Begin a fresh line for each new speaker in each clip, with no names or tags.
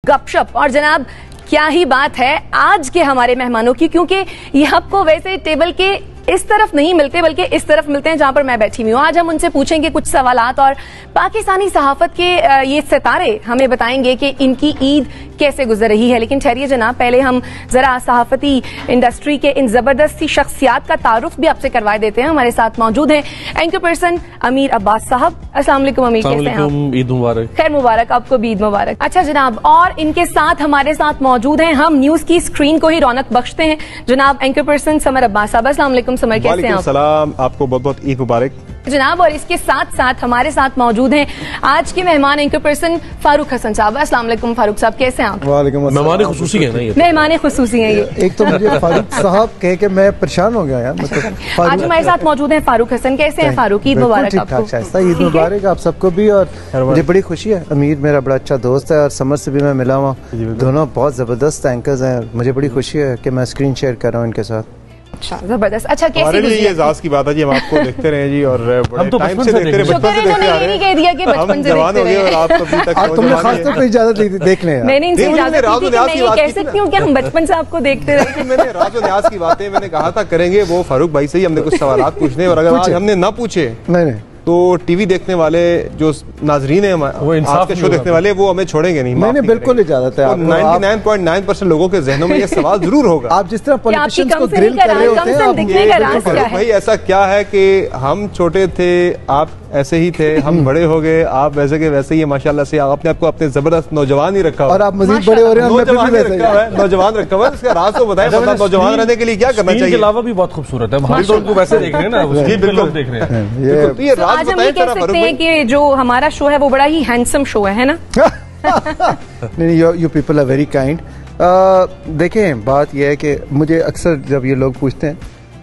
गपशप। और जनाब क्या ही बात है आज के हमारे मेहमानों की, क्योंकि ये आपको वैसे टेबल के इस तरफ नहीं मिलते बल्कि इस तरफ मिलते हैं जहां पर मैं बैठी हुई हूं। आज हम उनसे पूछेंगे कुछ सवालात और पाकिस्तानी सहाफत के ये सितारे हमें बताएंगे कि इनकी ईद कैसे गुजर रही है। लेकिन ठहरिए जनाब, पहले हम जरा सहाफती इंडस्ट्री के इन जबरदस्ती शख्सियात का तारुफ भी आपसे करवा देते हैं। हमारे साथ मौजूद हैं एंकर पर्सन अमीर अब्बास साहब। अस्सलाम वालेकुम अमीर, कैसे हैं आप?
ईद मुबारक।
खैर मुबारक, आपको भी ईद मुबारक। अच्छा जनाब, और इनके साथ हमारे साथ मौजूद हैं, हम न्यूज की स्क्रीन को ही रौनक बख्शते हैं, जनाब एंकर पर्सन समर अब्बास साहब। अस्सलाम वालेकुम समर, कैसे हैं आप?
सलाम, आपको बहुत बहुत ईद मुबारक
जनाब। और इसके साथ साथ हमारे साथ मौजूद हैं आज के मेहमान एंकर पर्सन फारूक हसन साहब। अस्सलाम वालेकुम फारूक साहब, कैसे हैं आप?
मेहमान खुसूसी है ना ये?
मेहमान खुसूसी हैं ये।
एक तो मुझे फारूक साहब कह के मैं परेशान हो गया यार। मतलब
आज हमारे साथ मौजूद हैं फारूक हसन, कैसे हैं फारूक? ईद मुबारक आपको।
ईद मुबारक आप सबको भी। और मुझे बड़ी खुशी है, अमीर मेरा बड़ा अच्छा दोस्त है और समर से भी मैं मिला हुआ, दोनों बहुत जबरदस्त एंकर्स हैं। मुझे बड़ी खुशी है कि मैं स्क्रीन शेयर कर रहा हूँ इनके साथ।
अच्छा जबरदस्त। अच्छा
हमारे लिए ये एजाज की बात है जी, हम आपको देखते रहे जी और बड़े
तो
टाइम से देखते रहे, बचपन से देखते आ रहे हैं। हम जवान हो गए और आप अभी तक
तुमने खासतौर पर इजाजत देख लें।
मैंने इनसे इजाजत दी कि मैं ये कह सकती हूँ कि हम बचपन से आपको देखते रहे।
मैंने राज और न्याज की बातें मैंने कहा था करेंगे, वो फारूक भाई से ही हमने कुछ सवालात पूछने, और अगर आज हमने ना पूछे
नहीं
तो टीवी देखने वाले जो नाजरीन है, आज के शो देखने वाले, वो हमें छोड़ेंगे नहीं।
मैंने बिल्कुल इजाजत है।
99.9% लोगों के जहनों में ये सवाल जरूर होगा।
आप जिस तरह पॉलिटिशियंस को ग्रिल कर रहे होते हैं,
भाई ऐसा क्या है कि हम छोटे थे, आप ऐसे ही थे, हम बड़े हो गए, आप वैसे के वैसे ही माशाल्लाह से अपने आप को अपने जबरदस्त नौजवान ही रखा
और आप मजीद बड़े हो रहे हैं।
नौजवान रखा हुआ, इसका राज तो बताएं, नौजवान रहने के लिए क्या करना चाहिए?
के अलावा भी बहुत खूबसूरत है, हम तो उनको वैसे देख रहे हैं ना, बिल्कुल देख रहे हैं।
आज हम ये कह सकते हैं कि जो हमारा शो है वो बड़ा ही हैंडसम शो है ना?
नहीं, you people are very kind. देखें, बात यह है कि मुझे अक्सर जब ये लोग पूछते हैं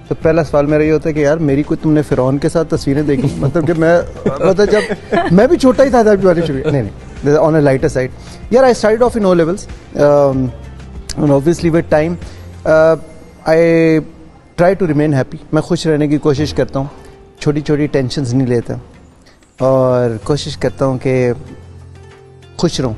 तो पहला सवाल मेरा ये होता है कि यार मेरी कोई तुमने फिरौन के साथ तस्वीरें देखी? मतलब कि मैं मतलब जब मैं भी छोटा ही था तब वाली शुरू नहीं ऑन अ लाइटर साइड। यार I started off in O levels and obviously with time I try to remain happy. मैं खुश रहने की कोशिश करता हूँ, छोटी छोटी टेंशन्स नहीं लेता और कोशिश करता हूँ कि खुश रहूँ।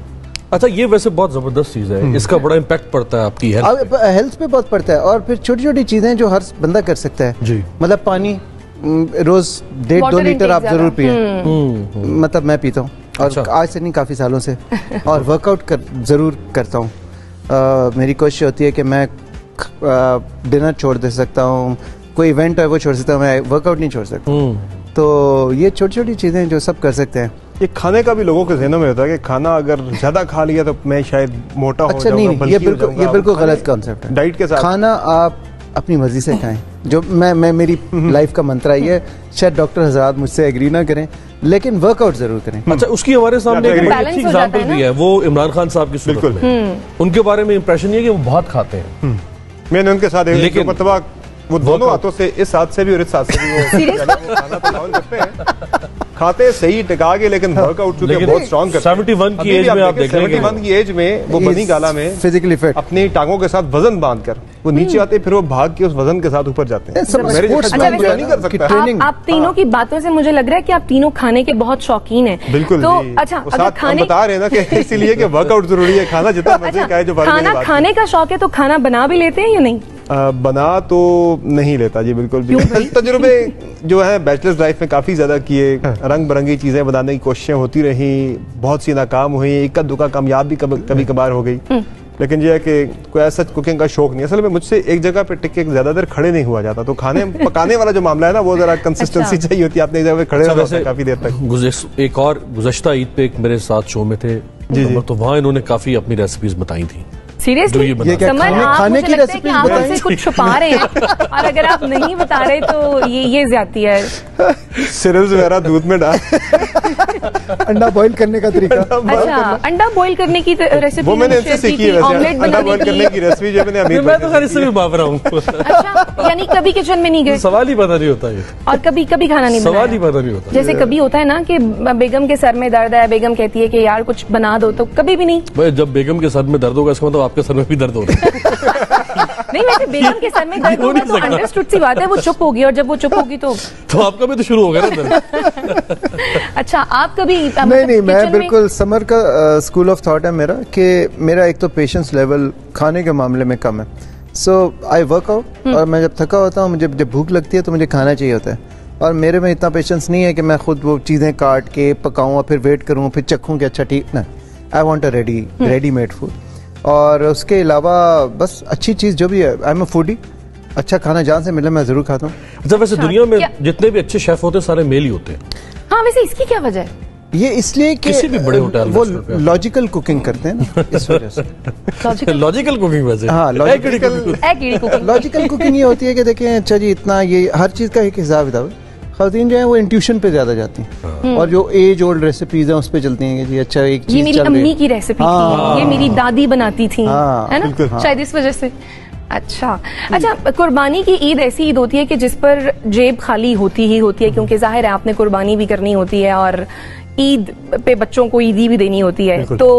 अच्छा, ये वैसे बहुत जबरदस्त चीज है, इसका बड़ा इम्पैक्ट पड़ता है आपकी
हेल्थ पे बहुत पड़ता है। और फिर छोटी छोटी चीजें जो हर बंदा कर सकता है जी। मतलब पानी रोज 1.5-2 लीटर आप जरूर पिए। मतलब मैं पीता हूँ और अच्छा। आज से नहीं, काफी सालों से। और वर्कआउट जरूर करता हूँ। मेरी कोशिश होती है कि मैं डिनर छोड़ दे सकता हूँ, कोई इवेंट है वो छोड़ सकता हूँ, मैं वर्कआउट नहीं छोड़ सकता। तो ये छोटी छोटी चीजें जो सब कर सकते हैं।
ये खाने का भी लोगों के ज़हनों में होता है कि खाना अगर ज्यादा खा लिया तो मैं शायद मोटा हो जाऊंगा।
नहीं, ये बिल्कुल गलत कॉन्सेप्ट है।
डाइट के साथ
खाना आप अपनी मर्जी से खाएं। जो मैं मेरी लाइफ का मंत्रा ये, शायद डॉक्टर हजरात मुझसे एग्री ना करें, लेकिन वर्कआउट जरूर करें।
अच्छा, उसकी हमारे सामने एक अच्छी एग्जांपल भी है, वो इमरान खान साहब की सूरत में। उनके बारे में इंप्रेशन ये है कि वो बहुत खाते हैं।
मैंने उनके साथ एक मरतबा वो दोनों हाथों से, इस हाथ से भी और इस हाथ से भी वो खाना पलाव करते हैं, खाते सही टिका के, लेकिन वर्कआउट चुके बहुत स्ट्रॉन्ग करते हैं।
71 की एज में आप देख लेंगे,
71 की एज में वो बनी गाला में
फिजिकली फिट
अपनी टांगों के साथ वजन बांधकर वो नीचे आते, फिर वो भाग के उस वजन के साथ ऊपर जाते हैं।
नहीं कर सकता। आप तीनों की बातों से मुझे लग रहा है कि आप तीनों खाने के बहुत शौकीन हैं।
बिल्कुल।
तो अच्छा, अगर खाने
बता रहे हैं ना कि इसीलिए कि वर्कआउट जरूरी है, खाना जितना मर्जी खाए। जो
खाना खाने का शौक है तो खाना बना भी लेते हैं या नहीं?
बना तो नहीं लेता जी, बिल्कुल भी। तजुर्बे जो है बैचलर्स लाइफ में काफी ज्यादा किए, रंग बिरंगी चीजें बनाने की कोशिशें होती रही, बहुत सी नाकाम हुई, इक्का दुक्का कामयाब भी कभी कभार हो गई। लेकिन ये है कि कोई ऐसा कुकिंग का शौक नहीं। असल में मुझसे एक जगह पे टिक के ज्यादा देर खड़े नहीं हुआ जाता, तो खाने पकाने वाला जो मामला है ना, वो जरा कंसिस्टेंसी चाहिए होती है। आपने एक जगह पे खड़े रहना काफी देर तक।
एक और गुज़श्ता ईद पे एक मेरे साथ शो में थे जी, तो वहाँ इन्होंने काफी अपनी रेसिपीज बताई थी।
सीरियसली
ये खाने की रेसिपी
आप मुझसे कुछ छुपा रहे हैं, और अगर आप नहीं बता रहे तो ये ज्यादती है।
सीरियल्स वगैरह दूध में डाल
अंडा बॉईल करने का तरीका।
अच्छा, अंडा बॉईल करने की रेसिपी
वो मैंने इनसे सीखी है। अंडा बॉईल करने की रेसिपी जो
मैं तो खैर इससे भी बाप रहा हूँ।
अच्छा, यानी कभी किचन में नहीं गए?
सवाल ही पता नहीं होता है।
और कभी खाना नहीं बनाया?
सवाल ही पता नहीं होता।
जैसे कभी होता है ना कि बेगम के सर में दर्द है, बेगम कहती है कि यार कुछ बना दो, तो कभी भी नहीं?
जब बेगम के सर में दर्द होगा इसका मतलब आपके सर में भी दर्द हो रहा है।
नहीं, वैसे बेगम के सर में दर्द होगा तो अंडरस्टूड सी बात है, वो चुप होगी, और जब वो चुप होगी तो
आपका भी तो शुरू हो गया ना दर्द।
अच्छा, आप कभी
नहीं, मैं बिल्कुल समर का स्कूल ऑफ थॉट है मेरा, कि मेरा एक तो पेशेंस लेवल खाने के मामले में कम है। सो आई वर्क आउट, और मैं जब थका होता हूँ, मुझे जब भूख लगती है तो मुझे खाना चाहिए होता है, और मेरे में इतना पेशेंस नहीं है कि मैं खुद वो चीज़ें काट के पकाऊँ और फिर वेट करूँ, फिर चखूँ कि अच्छा ठीक ना। I want a readymade food. और उसके अलावा बस अच्छी चीज़ जो भी है, आई एम अ फूडी, अच्छा खाना जहाँ से मिले मैं ज़रूर खाता हूँ।
अच्छा, वैसे दुनिया में जितने भी अच्छे शेफ होते हैं सारे मेल ही होते हैं।
हाँ, वैसे इसकी क्या वजह है?
ये इसलिए कि
किसी भी बड़े होटल
वो लॉजिकल कुकिंग करते हैं ना, इस वजह से।
लॉजिकल कुकिंग वैसे,
हाँ, लॉजिकल कुकिंग ये होती है कि देखें, अच्छा जी इतना, ये हर चीज़ का एक हिसाब किताब है। ख़वातीन जो है वो इंट्यूशन पे ज्यादा जाती हैं, और जो एज ओल्ड रेसिपीज हैं उस पे चलती हैं कि जी अच्छा एक चीज,
ये मेरी अम्मी की रेसिपी थी, ये मेरी दादी बनाती थी, है ना, शायद इस वजह से। अच्छा, कुर्बानी की ईद ऐसी ईद होती है कि जिस पर जेब खाली होती ही होती है, क्योंकि जाहिर है आपने कुर्बानी भी करनी होती है और ईद पे बच्चों को ईदी भी देनी होती है। तो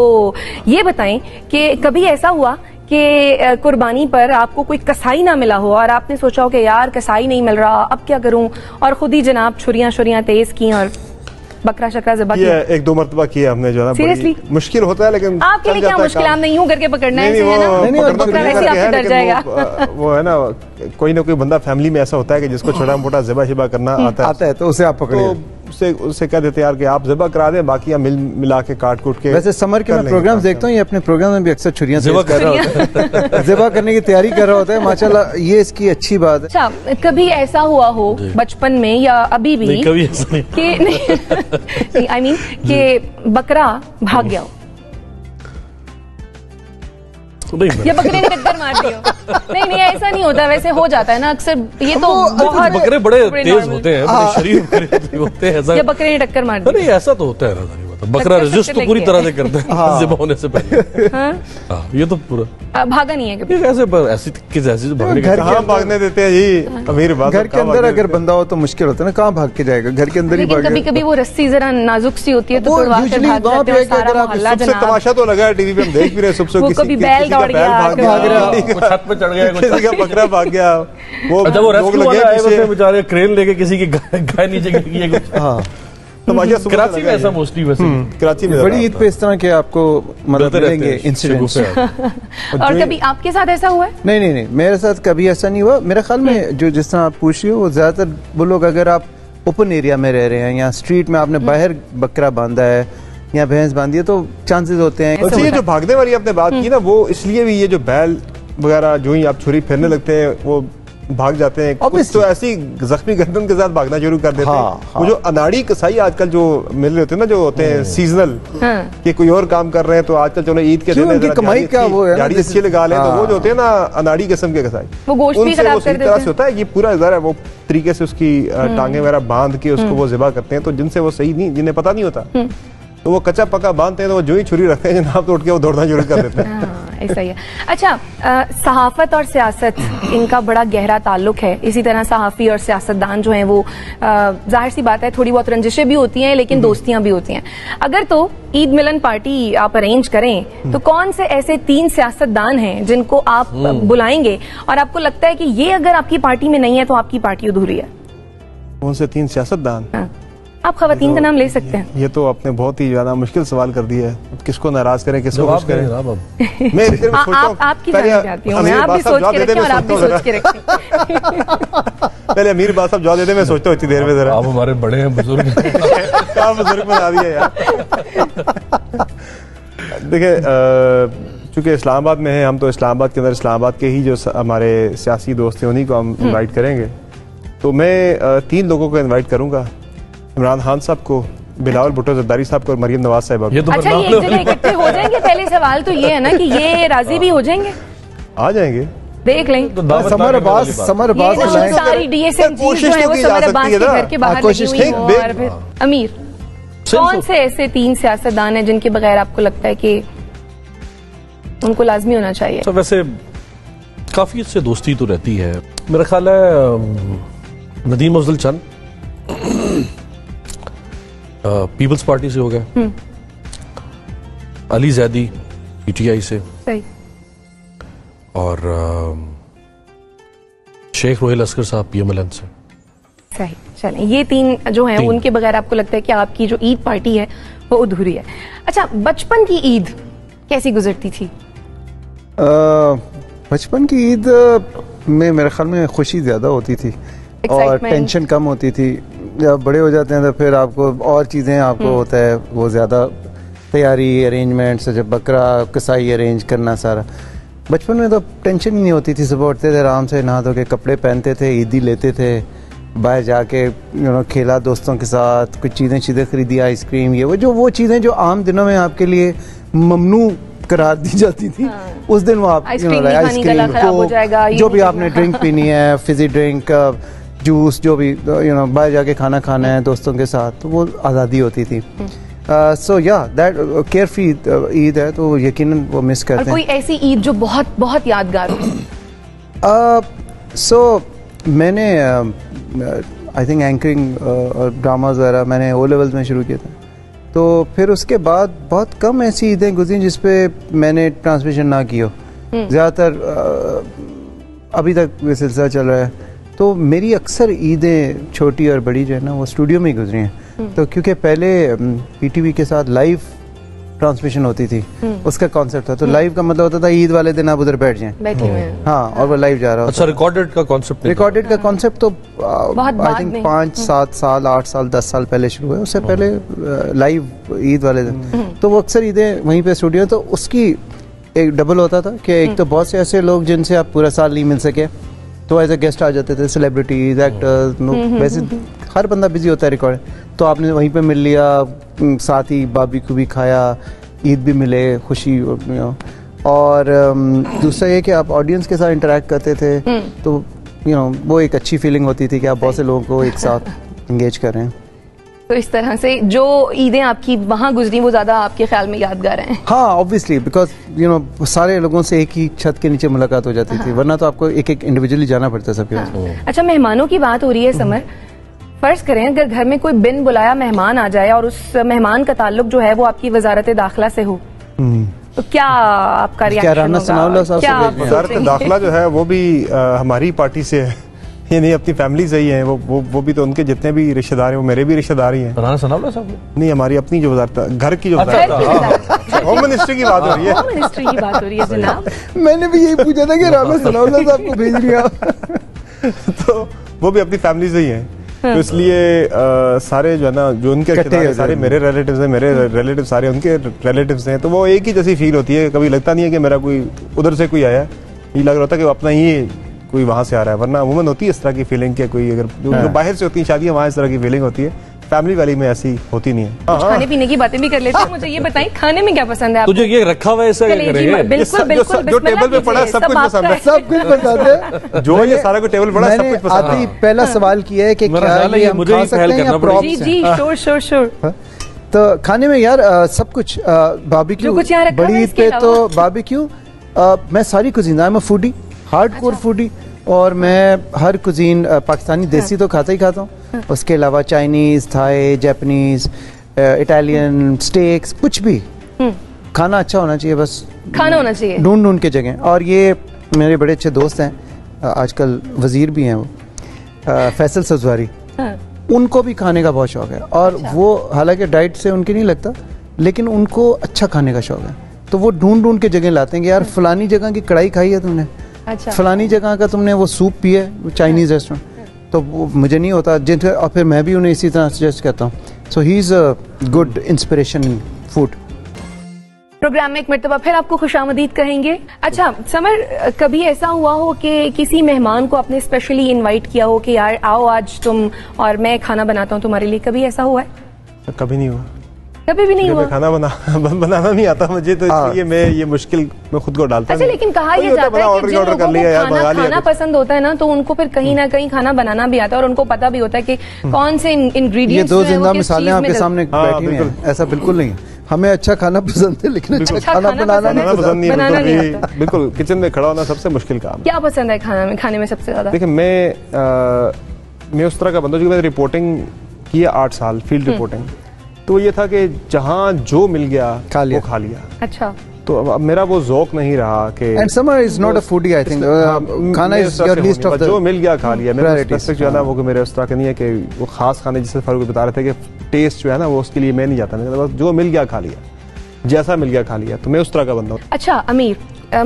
ये बताएं कि कभी ऐसा हुआ कि कुर्बानी पर आपको कोई कसाई ना मिला हो और आपने सोचा हो कि यार कसाई नहीं मिल रहा, अब क्या करूं, और खुद ही जनाब छुरियां तेज की और बकरा शकरा ज़िबा किया?
एक दो मरतबा किया हमने, जो है ना,
सीरियसली
मुश्किल होता है, लेकिन
आपके लिए क्या मुश्किल, आप नहीं यूं करके पकड़ना है, बकरा वैसे आपसे डर जाएगा।
वो है ना, कोई ना कोई बंदा फैमिली में ऐसा होता है कि जिसको छोटा मोटा ज़िबा शिबा करना आता है, तो उसे आप पकड़े, उससे कह देते यार कि आप ज़िबा करा दें, बाकी हम मिला के काट कूट के। वैसे समर के मैं प्रोग्राम देखता हूँ, ये अपने प्रोग्राम में भी अक्सर छुरियां ज़िबा कर रहा होता है, ज़िबा करने की तैयारी कर रहा होता है, माशाल्लाह, ये इसकी अच्छी बात है।
अच्छा, कभी ऐसा हुआ हो बचपन में या अभी भी कि आई मीन कि बकरा भाग गया हो या बकरे ने टक्कर मार दी हो? नहीं, ऐसा नहीं होता, वैसे हो जाता है ना अक्सर, ये तो बहुत
बकरे बड़े तेज होते हैं, बड़े शरीफ होते हैं,
या बकरे ने टक्कर मार दी।
नहीं, ऐसा तो होता है ना, बकरा रेजिस्ट तो पूरी तरह से करता है ज़िबा होने से पहले। ये तो पूरा
भागा नहीं है कभी
ऐसी
घर भागने देते हैं जी अमीर बात।
घर के अंदर अगर बंदा हो तो मुश्किल होता है ना, कहाँ भाग के जाएगा, घर के अंदर ही भाग।
कभी कभी वो रस्सी जरा नाजुक सी होती है तो
तमाशा तो लगा है टीवी पे, हम देख भी रहे सुबह,
कभी बैल दौड़ गया,
छत पे चढ़ गया,
किसी का बकरा भाग गया,
वो लोग लगे बेचारे क्रेन लेके किसी की गाय नीचे गिर गई। कराची में ऐसा मोस्टली, वैसे
कराची में
बड़ी ईद पे इस तरह के आपको मतलब मिलेंगे इंसिडेंट्स।
और कभी आपके साथ ऐसा हुआ है?
नहीं, मेरे साथ कभी ऐसा नहीं हुआ। मेरे ख्याल में जो जिस तरह आप पूछ रही हो, वो ज्यादातर वो लोग, अगर आप ओपन एरिया में रह रहे हैं या स्ट्रीट में आपने बाहर बकरा बांधा है या भैंस बांधी है, तो चांसेस होते हैं।
ये जो भागने वाली आपने बात की ना, वो इसलिए भी, ये जो बैल वगैरह जो ही आप छुरी फेरने लगते हैं वो भाग जाते हैं, कुछ तो ऐसी जख्मी गर्दन के साथ भागना शुरू कर देते हैं। वो जो अनाड़ी कसाई आजकल जो मिल रहे होते हैं ना, जो होते हैं सीजनल, कि कोई और काम कर रहे हैं, तो आजकल चलो ईद के दिन
कमाई का वो है,
गाड़ी अच्छी लगा लें, तो वो जो होते हैं ना अनाड़ी किस्म के कसाई,
वो गोश्त भी खराब कर देते हैं।
होता है, ये पूरा जरा वो तरीके से उसकी टांगे वगैरह बांध के उसको वो ज़िबा करते हैं, तो जिनसे वो सही नहीं, जिन्हें पता नहीं होता, तो वो कच्चा पक्का बांधते हैं, तो वो जो ही छुरी रखते हैं जनाब, तो उठ के वो दौड़ना शुरू कर देते हैं।
ऐसा ही है। अच्छा, सहाफत और सियासत, इनका बड़ा गहरा ताल्लुक है। इसी तरह सहाफ़ी और सियासतदान जो हैं वो जाहिर सी बात है थोड़ी बहुत रंजिशें भी होती हैं, लेकिन दोस्तियां भी होती हैं। अगर तो ईद मिलन पार्टी आप अरेंज करें, तो कौन से ऐसे 3 सियासतदान हैं जिनको आप बुलाएंगे और आपको लगता है कि ये अगर आपकी पार्टी में नहीं है तो आपकी पार्टी अधूरी है?
कौन से 3 सियासतदान?
आप खवातीन का नाम ले सकते हैं।
ये तो आपने बहुत ही ज्यादा मुश्किल सवाल कर दिया है, किसको नाराज करें, किसको खुश करें।
मैं आपकी जानती हूं, मैं आप भी सोच के रखें और आप भी सोच के रखें।
पहले अमीर बात साहब जवाब देते, मैं सोचता हूँ इतनी देर में। जरा
आप हमारे बड़े हैं, बुजुर्ग
क्या बुजुर्ग बना दिया यार। देखिए, चूंकि इस्लामाबाद में है हम, तो इस्लामाबाद के अंदर इस्लामाबाद के ही जो हमारे सियासी दोस्त हैं उन्हीं को हम इन्वाइट करेंगे। तो मैं 3 लोगों को इन्वाइट करूंगा, इमरान खान साहब को, बिलावल भुट्टो जरदारी साहब को और मरियम नवाज साहिबा को।
अच्छा, ये एक जगह इकट्ठे हो जाएंगे? पहले सवाल तो ये है ना कि ये राजी भी हो जाएंगे?
आ जाएंगे,
देख लेंगे।
समर अब्बास
सारी डीएसएम जो है वो समर अब्बास के घर के बाहर लगी हुई हो। और फिर अमीर, कौन से ऐसे 3 सियासतदान हैं जिनके बगैर आपको लगता है कि उनको लाजमी होना चाहिए?
तो वैसे काफी इससे दोस्ती तो रहती है, मेरा ख्याल है नदीम अफजल चंद पीपल्स पार्टी से हो गया, अली जैदी पीटीआई से, और शेख रोहेल अस्कर साहब PMLN से।
सही, चलें ये 3 जो हैं उनके बगैर आपको लगता है कि आपकी जो ईद पार्टी है वो अधूरी है। अच्छा, बचपन की ईद कैसी गुजरती थी?
बचपन की ईद में मेरे ख्याल में खुशी ज़्यादा होती थी और टेंशन कम होती थी। जब बड़े हो जाते हैं तो फिर आपको और चीज़ें आपको होता है वो ज़्यादा तैयारी, अरेंजमेंट्स, जब बकरा कसाई अरेंज करना सारा। बचपन में तो टेंशन ही नहीं होती थी, सुबह उठते थे आराम से, नहा धो के कपड़े पहनते थे, ईदी लेते थे, बाहर जाके खेला दोस्तों के साथ, कुछ चीज़ें खरीदी, आइसक्रीम, ये वो चीज़ें जो आम दिनों में आपके लिए ममनू करार दी जाती थी। उस दिन वो आप आइसक्रीम को जो भी आपने ड्रिंक पीनी है, फिजी ड्रिंक, जूस, जो भी बाहर जाके खाना खाना है दोस्तों के साथ, तो वो आज़ादी होती थी। सो या दैट केयर फ्री ईद है, तो यकीनन वो मिस करते हैं।
कोई ऐसी ईद जो बहुत बहुत यादगार हो?
सो मैंने आई थिंक एंकरिंग और ड्रामाज वगैरह मैंने O लेवल्स में शुरू किया था, तो फिर उसके बाद बहुत कम ऐसी ईदें गुजरी जिसपे मैंने ट्रांसमिशन ना की हो। ज़्यादातर अभी तक ये सिलसिला चल रहा है, तो मेरी अक्सर ईदें छोटी और बड़ी जो है ना वो स्टूडियो में ही गुजरी हैं। तो क्योंकि पहले PTV के साथ लाइव ट्रांसमिशन होती थी, उसका कॉन्सेप्ट था, तो लाइव का मतलब होता था ईद वाले दिन आप उधर बैठ जाएं। हाँ, और वो लाइव जा रहा होता।
अच्छा, रिकॉर्डेड का कॉन्सेप्ट
तो आई थिंक 5-7 साल 8 साल 10 साल पहले शुरू हुआ, उससे पहले लाइव ईद वाले दिन। तो वो अक्सर ईदें वहीं पे स्टूडियो, तो उसकी एक डबल होता था कि एक तो बहुत से ऐसे लोग जिनसे आप पूरा साल नहीं मिल सके, तो एज ए गेस्ट आ जाते थे, सेलिब्रिटीज, एक्टर्स, वैसे हर बंदा बिजी होता है रिकॉर्ड, तो आपने वहीं पे मिल लिया, साथ ही बाबी को भी खाया, ईद भी मिले, खुशी। और दूसरा ये कि आप ऑडियंस के साथ इंटरेक्ट करते थे, तो वो एक अच्छी फीलिंग होती थी कि आप बहुत से लोगों को एक साथ इंगेज कर रहे हैं।
तो इस तरह से जो ईदें आपकी वहाँ गुजरी वो ज्यादा आपके ख्याल में यादगार हैं?
हाँ, ऑब्वियसली, बिकॉज सारे लोगों से एक ही छत के नीचे मुलाकात हो जाती थी, वरना तो आपको एक इंडिविजुअली जाना पड़ता है सबके पास। अच्छा,
मेहमानों की बात हो रही है समर, फर्ज करें अगर घर में कोई बिन बुलाया मेहमान आ जाए और उस मेहमान का ताल्लुक जो है वो आपकी वजारत दाखिला से हो, तो क्या आपका रिएक्शन होगा?
वजारत दाखिला जो है वो भी हमारी पार्टी से है, ये नहीं अपनी फैमिली से ही है, वो भी तो उनके जितने भी रिश्तेदार हैं वो मेरे भी रिश्तेदार ही हैं। नहीं, हमारी अपनी जो वजारत, घर की जो होम मिनिस्ट्री की बात हो रही है।
होम मिनिस्ट्री की बात हो रही है जनाब।
मैंने भी यही पूछा था कि राना सनाउल्लाह साहब को भेज दिया।
तो वो भी अपनी फैमिली से ही हैं, तो इसलिए सारे जो है ना, जो उनके रिश्तेदार सारे मेरे रिलेटिव्स हैं, मेरे रिलेटिव सारे उनके रिलेटिव्स हैं, तो वो एक ही जैसी फील होती है। कभी लगता नहीं है कि मेरा कोई उधर से कोई आया है, ये लग रहा था कि वो अपना ही कोई वहां से आ रहा है। वरना अमूमन होती है इस तरह की फीलिंग कि कोई अगर जो बाहर से होती है शादियां, वहां इस तरह की फीलिंग होती है, फैमिली वाली में ऐसी होती नहीं है।
खाने पीने की बातें भी कर लेते हैं। मुझे ये बताइए, खाने में क्या पसंद है आपको?
तुझे ये रखा हुआ है, ऐसा क्या करेंगे?
बिल्कुल बिल्कुल,
जो टेबल पे पड़ा है सब कुछ पसंद है,
सब कुछ पसंद है।
जो ये सारा कुछ टेबल पड़ा है सब कुछ पसंद है।
पहला सवाल किया है कि क्या ये हम खा सकते हैं या प्रॉप्स हैं?
जी, श्योर।
तो खाने में यार सब कुछ, बारबेक्यू, बड़ी ईद पे तो बारबेक्यू, मैं सारी cuisine, I am a foodie, hardcore foodie, और मैं हर कुजीन पाकिस्तानी देसी तो खाता ही खाता हूँ, उसके अलावा Chinese, Thai, Japanese, Italian, steaks, कुछ भी खाना अच्छा होना चाहिए, बस
खाना होना चाहिए,
ढूंढ के जगह। और ये मेरे बड़े अच्छे दोस्त हैं, आजकल वजीर भी हैं वो, फैसल सजवारी, उनको भी खाने का बहुत शौक है, और वो हालांकि डाइट से उनकी नहीं लगता, लेकिन उनको अच्छा खाने का शौक है, तो वो ढूंढ के जगह लाते हैं कि यार फलानी जगह की कढ़ाई खाई है तुमने,
अच्छा,
फलानी जगह का तुमने वो सूप पिया है, वो चाइनीज रेस्टोरेंट, तो वो मुझे नहीं होता जिनका, और फिर मैं भी उन्हें इसी तरह सजेस्ट करता हूँ। So he is a good inspiration in food.
Programme में एक मरतबा फिर आपको खुशामदीद कहेंगे। अच्छा समर, कभी ऐसा हुआ हो कि किसी मेहमान को आपने स्पेशली इनवाइट किया हो कि यार आओ आज तुम और मैं खाना बनाता हूँ तुम्हारे लिए, कभी ऐसा हुआ है?
कभी नहीं हुआ,
कभी भी नहीं हुआ।
खाना बनाना नहीं आता मुझे, तो इसलिए मैं ये मुश्किल में खुद को डालता हूं।
अच्छा, लेकिन कहा यह जाता है कि जिन लोगों को खाना पसंद होता है ना, तो उनको फिर कहीं ना कहीं खाना बनाना भी आता है, और उनको पता भी होता है कि कौन से इंग्रेडिएंट्स।
ये दो जिंदा मिसालें आपके सामने बैठी हुई हैं, ऐसा बिल्कुल नहीं है। हमें अच्छा खाना पसंद है, लेकिन अच्छा खाना बनाना पसंद नहीं है।
बिल्कुल, किचन में खड़ा होना सबसे मुश्किल काम।
क्या पसंद है खाने में सबसे ज्यादा?
देखिए, मैं उस तरह का बंदा, मैंने रिपोर्टिंग की है 8 साल, फील्ड रिपोर्टिंग, तो ये था कि जहाँ जो मिल गया वो खा लिया।
अच्छा,
तो अब मेरा वो ज़ौक नहीं रहा कि
and Samar is not a foodie I think खाना is your least of the जो
मिल गया खा लिया मेरा स्पेसिफिक जो है ना वो मेरे उस तरह का नहीं है कि वो खास खाने जिसे फारूक बता रहे थे कि टेस्ट जो है ना वो उसके लिए मैं नहीं जाता, बस जो मिल गया खा लिया, जैसा मिल गया खा लिया, तो मैं उस तरह का बंदा हूँ।
अच्छा अमीर,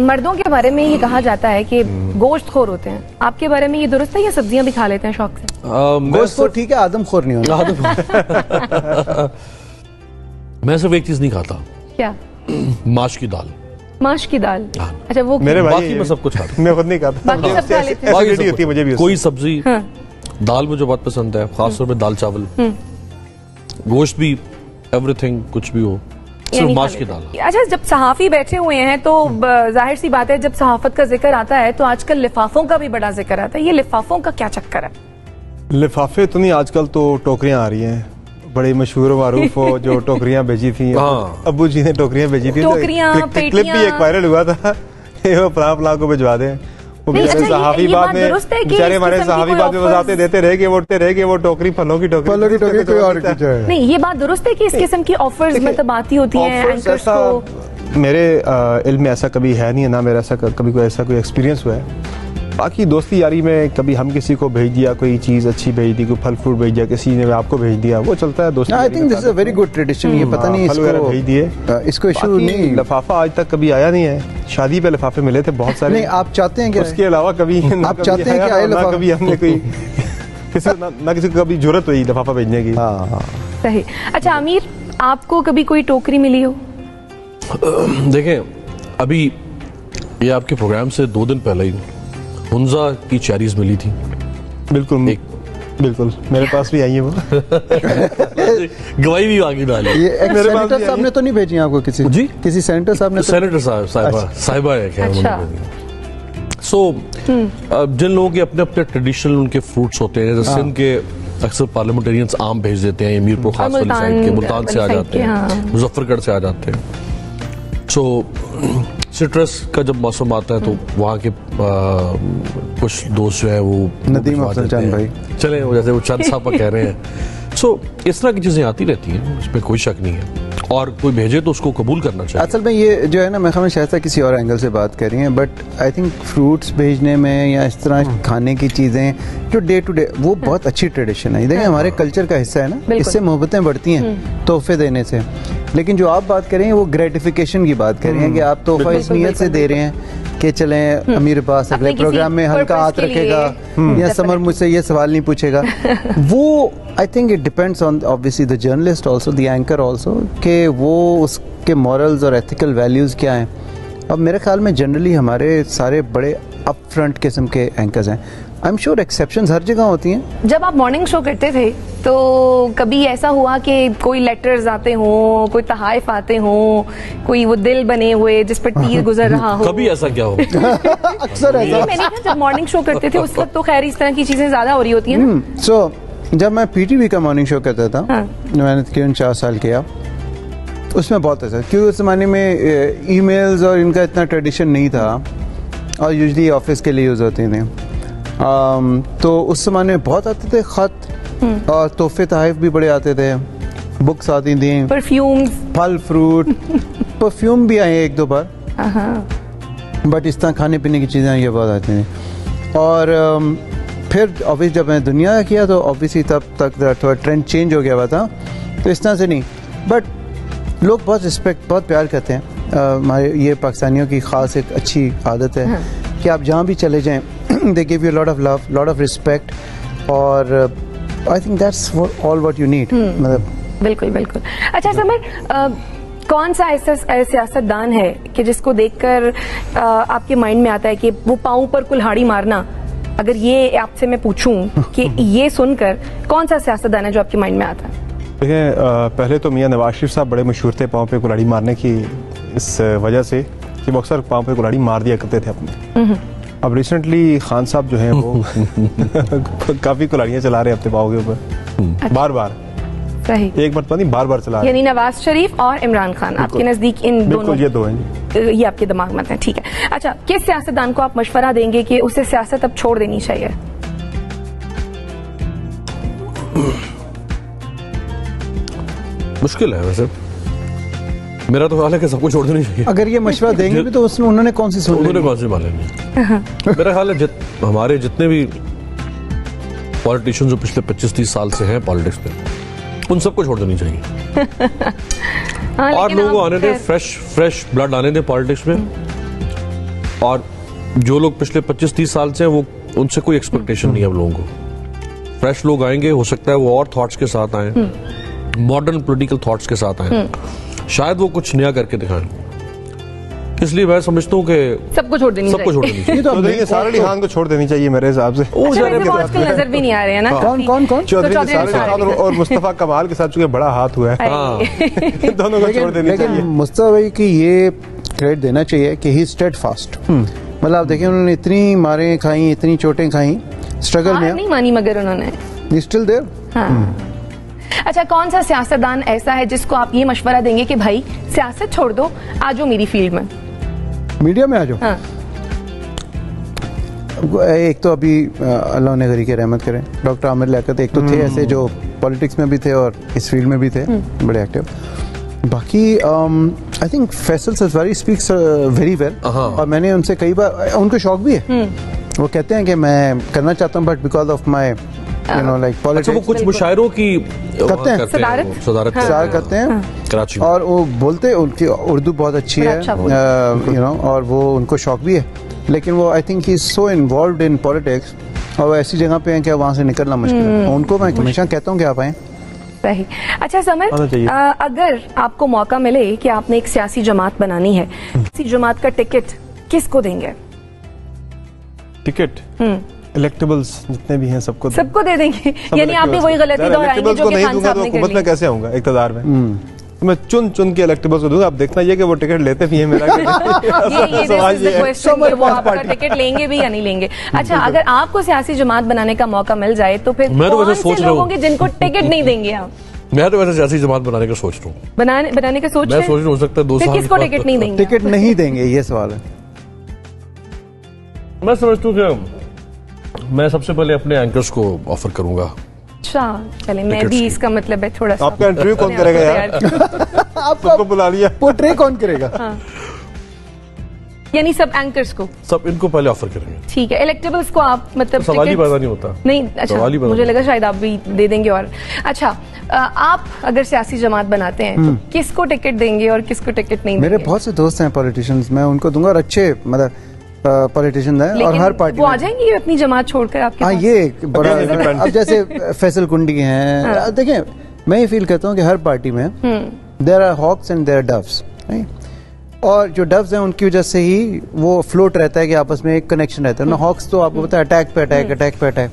मर्दों के बारे में ये कहा जाता है कि गोश्तखोर होते हैं, आपके बारे में ये दुरुस्त है या सब्जियां भी खा लेते हैं शौक से?
गोश्तखोर ठीक है, आदमखोर नहीं होना।
मैं सिर्फ एक चीज नहीं खाता।
क्या?
माश की दाल।
माश की दाल? अच्छा वो
मेरे
बाकी मैं सब कुछ खाता।
मैं खुद नहीं खाता,
बाकी सब खा लेते हैं।
एसिडिटी होती है मुझे भी।
कोई सब्जी, दाल मुझे बहुत पसंद है, खासतौर पे दाल चावल, गोश्त भी, एवरीथिंग कुछ भी हो, सिर्फ माश की दाल।
अच्छा, जब सहाफी बैठे हुए हैं तो जाहिर सी बात है जब सहाफत का जिक्र आता है तो आजकल लिफाफों का भी बड़ा जिक्र आता है, ये लिफाफों का क्या चक्कर है?
लिफाफे तो नहीं, आजकल तो टोकरियां आ रही हैं, बड़ी मशहूर मारूफ हो जो टोकरियां भेजी थी, अब्बू जी ने टोकरियां भेजी थी, क्लिप भी एक वायरल हुआ था, वो फलां को भिजवा दें। सहाफी बाद में बेचारे हमारे सहाफी बाद में बताते देते रहे कि उठते रहे कि वो टोकरी फलों की टोकरी
कोई और
नहीं। ये बात दुरुस्त है कि इस किस्म की ऑफर्स मतलब आती होती हैं एंकर्स को?
मेरे इल्म में ऐसा कभी है नहीं है, ना मेरा ऐसा कभी कोई ऐसा कोई एक्सपीरियंस हुआ है। बाकी दोस्ती यारी में कभी हम किसी को भेज दिया, कोई चीज अच्छी भेज दी, कोई फल फ्रूट भेज दिया, किसी ने आपको भेज दिया, वो चलता है दोस्ती।
I think this is a very good tradition. ये पता नहीं
फल वगैरह भेज दिए,
इसको इशू नहीं।
लिफाफा आज तक कभी आया नहीं है। शादी पे लिफाफे मिले थे बहुत सारे।
नहीं, आप चाहते हैं कि
उसके अलावा कभी
आप चाहते हैं कि आए लिफाफा?
कभी हमने कोई किसी को कभी जरूरत हुई लिफाफा भेजने की।
हाँ
सही। अच्छा अमीर, आपको कभी कोई टोकरी मिली हो?
देखें, अभी ये आपके प्रोग्राम से 2 दिन पहले ही हुंजा की चेरीज मिली थी।
बिल्कुल बिल्कुल मेरे पास भी आई है वो।
गवाही भी आगे डाली।
ये सेनेटर साहब ने तो नहीं भेजी आपको? किसी सेनेटर साहब ने?
सेनेटर साहिबा है क्या? सो जिन लोगों के अपने अपने ट्रेडिशनल उनके फ्रूट्स होते हैं, जैसे सिंध के अक्सर पार्लियामेंटेरियंस आम भेज देते हैं, मीरपुर खास वाली साइड के, मुल्तान से आ जाते हैं, मुजफ्फरगढ़ से आ जाते हैं। सो सिट्रस का जब मौसम आता है तो वहाँ के कुछ दोस्त जो है वो
नदीम अफजल जान भाई
चले, जैसे वो चंद साहब कह रहे हैं। सो इस तरह की चीजें आती रहती हैं, उसमें कोई शक नहीं है, और कोई भेजे तो उसको कबूल करना चाहिए।
असल में ये जो है ना, मैं शायद किसी और एंगल से बात कर रही हैं, बट आई थिंक फ्रूट्स भेजने में या इस तरह खाने की चीज़ें जो डे टू डे, वो बहुत अच्छी ट्रेडिशन है। देखिए हमारे कल्चर का हिस्सा है ना, इससे मोहब्बतें बढ़ती हैं तोहफे देने से। लेकिन जो आप बात कर रहे हैं वो ग्रेटिफिकेशन की बात कर रही हैं कि आप तोहफा इस नीयत से दे रहे हैं कि चलें अमीर पास अगले प्रोग्राम में हल्का हाथ रखेगा या समर मुझसे ये सवाल नहीं पूछेगा। वो I think it depends on obviously the journalist also, the anchor also, कि वो उसके मॉरल्स और एथिकल वैल्यूज़ क्या हैं। अब मेरे ख्याल में जनरली हमारे सारे बड़े अप फ्रंट किस्म के एंकर्स हैं। आई एम श्योर एक्सेप्शंस हर जगह होती हैं।
जब आप मॉर्निंग शो करते थे तो कभी ऐसा हुआ कि कोई लेटर्स आते हों, कोई तहाइफ आते हों, कोई वो दिल बने हुए जिस पर तीर गुजर रहा हो?
कभी ऐसा क्या हो?
अक्सर ऐसा।
मैंने कहा जब मॉर्निंग शो करते थे उस वक्त तो खैर इस तरह की चीजें ज्यादा हो रही होती हैं ना।
सो जब मैं पीटीवी का मॉर्निंग शो करता था, मैंने तकरीबन 4 साल किया, उसमें बहुत ऐसा, क्योंकि उस जमाने में ईमेल्स और इनका इतना ट्रेडिशन नहीं था और यूजली ऑफिस के लिए यूज होते थे। तो उस जमाने में बहुत आते थे खत और तोहफे तहाइफ भी बड़े आते थे, बुक्स आती थी,
परफ्यूम्स,
फल फ्रूट, परफ्यूम भी आए 1-2 बार, बट इस तरह खाने पीने की चीज़ें ये बहुत आती थी। और फिर ऑब्वियसली जब मैंने दुनिया किया तो ऑब्वियसली तब तक थोड़ा ट्रेंड चेंज हो गया हुआ था, तो इस तरह से नहीं, बट लोग बहुत रिस्पेक्ट, बहुत प्यार करते हैं। हमारे ये पाकिस्तानियों की ख़ास एक अच्छी आदत है कि आप जहाँ भी चले जाएं they give you a lot of love, lot of respect, और I think that's all what you need।
बिल्कुल बिल्कुल। अच्छा समर, कौन सा ऐसा सियासतदान है कि जिसको देखकर आपके माइंड में आता है कि वो पाँव पर कुल्हाड़ी मारना, अगर ये आपसे मैं पूछूं कि ये सुनकर कौन सा सियासतदान है जो आपके माइंड में आता है?
देखिए, पहले तो मियां नवाज शरीफ साहब बड़े मशहूर थे पाँव पे कुल्हाड़ी मारने की, इस वजह से कि वो अक्सर पाँव पे कुल्हाड़ी मार दिया करते थे अपने। अब रिसेंटली खान साहब जो हैं वो काफी कुल्हाड़ियां चला रहे हैं अपने पाँव के ऊपर, बार बार।
सही।
एक मरतबा नहीं, बार बार चला रहे हैं।
यानी नवाज शरीफ और इमरान खान आपके नजदीक इन दोनों,
ये 2 हैं,
ये आपके दिमाग में है। ठीक है। अच्छा, किस सियासतदान को आप मशवरा देंगे कि उसे सियासत अब छोड़ देनी चाहिए?
मुश्किल है वैसे, मेरा तो ख्याल है कि सबको छोड़ देनी चाहिए।
अगर ये मशवरा देंगे भी तो उसमें उन्होंने कौन सी सुन
उन्होंने कौन सी मान लेनी। मेरा ख्याल है हमारे जितने भी पॉलिटिशियन जो पिछले 25-30 साल से हैं पॉलिटिक्स में, उन सबको छोड़ देनी चाहिए।
हाँ,
और लोगों को आने दें, फ्रेश ब्लड आने दें पॉलिटिक्स में। और जो लोग पिछले 25-30 साल से हैं, वो उनसे कोई एक्सपेक्टेशन नहीं है अब लोगों को। फ्रेश लोग आएंगे, हो सकता है वो और थॉट्स के साथ आए, मॉडर्न पॉलिटिकल थॉट्स के साथ आए, शायद वो कुछ नया करके दिखाएं। इसलिए मैं समझता हूँ कि
सबको छोड़ देनी चाहिए।
चौधरी सारा अली खान को छोड़ देनी चाहिए मेरे हिसाब से।
आजकल नजर भी नहीं आ रहे हैं ना।
कौन
चौधरी सारा अली खान और मुस्तफा कमाल के साथ चूंकि बड़ा हाथ हुआ है, दोनों को छोड़ देनी चाहिए।
लेकिन मुस्तफा भाई की ये क्रेडिट देना चाहिए कि ही स्टेड फास्ट। मतलब आप देखिए उन्होंने इतनी मारें खाई, इतनी चोटें खाई, स्ट्रगल में
नहीं मानी मगर उन्होंने
स्टिल देयर।
अच्छा, कौन सा सियासतदान ऐसा है जिसको आप ये मशवरा देंगे कि भाई सियासत छोड़ दो, आ जाओ मेरी फील्ड में,
मीडिया में आ जाओ?
हाँ।
एक तो अभी अल्लाह ने गरी के रहमत करें, डॉक्टर आमिर लियाकत एक तो थे ऐसे जो पॉलिटिक्स में भी थे और इस फील्ड में भी थे, बड़े एक्टिव। बाकी I think Faisal safari speaks very well, और मैंने उनसे कई बार, उनको शौक भी है, वो कहते हैं कि मैं करना चाहता हूँ but because of my you know like politics.
वो कुछ मुशायरों की
करते हैं,
सदारत
करते हैं
कराची,
और वो बोलते, उनकी उर्दू बहुत अच्छी है, यू नो, और वो उनको शौक भी है। लेकिन वो आई think he is so involved in politics, और वो ऐसी जगह पे हैं कि वहाँ से निकलना मुश्किल है। उनको मैं हमेशा कहता हूँ कि आप आए।
सही। अच्छा समर, अगर आपको मौका मिले कि आपने एक सियासी जमात बनानी है, सियासी जमात का टिकट किसको देंगे?
टिकट इलेक्टेबल्स जितने भी हैं सबको
दे देंगे। यानी आप भी वही गलती दोहराएंगे जो कि खान साहब ने
हुकूमत में कैसे आऊंगा इक़्तिदार में? मैं चुन के इलेक्टेबल्स को दूंगा। आप देखना ये कि वो टिकट लेते भी हैं मेरा।
वो आपका टिकट लेंगे भी या नहीं लेंगे। अच्छा, अगर आपको सियासी जमात बनाने का मौका मिल जाए तो फिर कौन से लोग होंगे जिनको टिकट नहीं देंगे आप?
मैं तो वैसे सियासी जमात बनाने का सोच रहा हूँ।
बनाने का सोच
मैं सोच रहा हूँ, हो सकता है 2 साल
किसको टिकट नहीं देंगे?
टिकट नहीं देंगे, ये सवाल है।
मैं समझता हूँ कि मैं सबसे पहले अपने एंकर्स को ऑफर करूंगा।
अच्छा, चले मैं भी, इसका मतलब है थोड़ा सा।
आपका इंटरव्यू कौन करेगा यार? आपको बुला लिया,
पोर्ट्रे कौन करेगा?
यानी सब एंकर्स को,
सब इनको पहले ऑफर करेंगे।
ठीक है। इलेक्टेबल्स को आप मतलब
सवाल ही पैदा नहीं होता।
नहीं, अच्छा मुझे लगा शायद आप भी दे देंगे। और अच्छा, आप अगर सियासी जमात बनाते हैं तो किसको टिकट देंगे और किसको टिकट नहीं देंगे?
मेरे बहुत से दोस्त हैं पॉलिटिशियंस, मैं उनको दूंगा, और अच्छे मतलब पॉलिटिशियन है, और हर पार्टी
वो आ जाएंगे अपनी जमात छोड़कर आपके पास?
हाँ, ये बड़ा अब जैसे फैसल कुंडी हैं। देखिए, मैं ये फील करता हूँ कि हर पार्टी में there are hawks and there are doves, और जो डव्स हैं उनकी वजह से ही वो फ्लोट रहता है कि आपस में एक कनेक्शन रहता है ना। हॉक्स तो आपको पता है अटैक पे अटैक।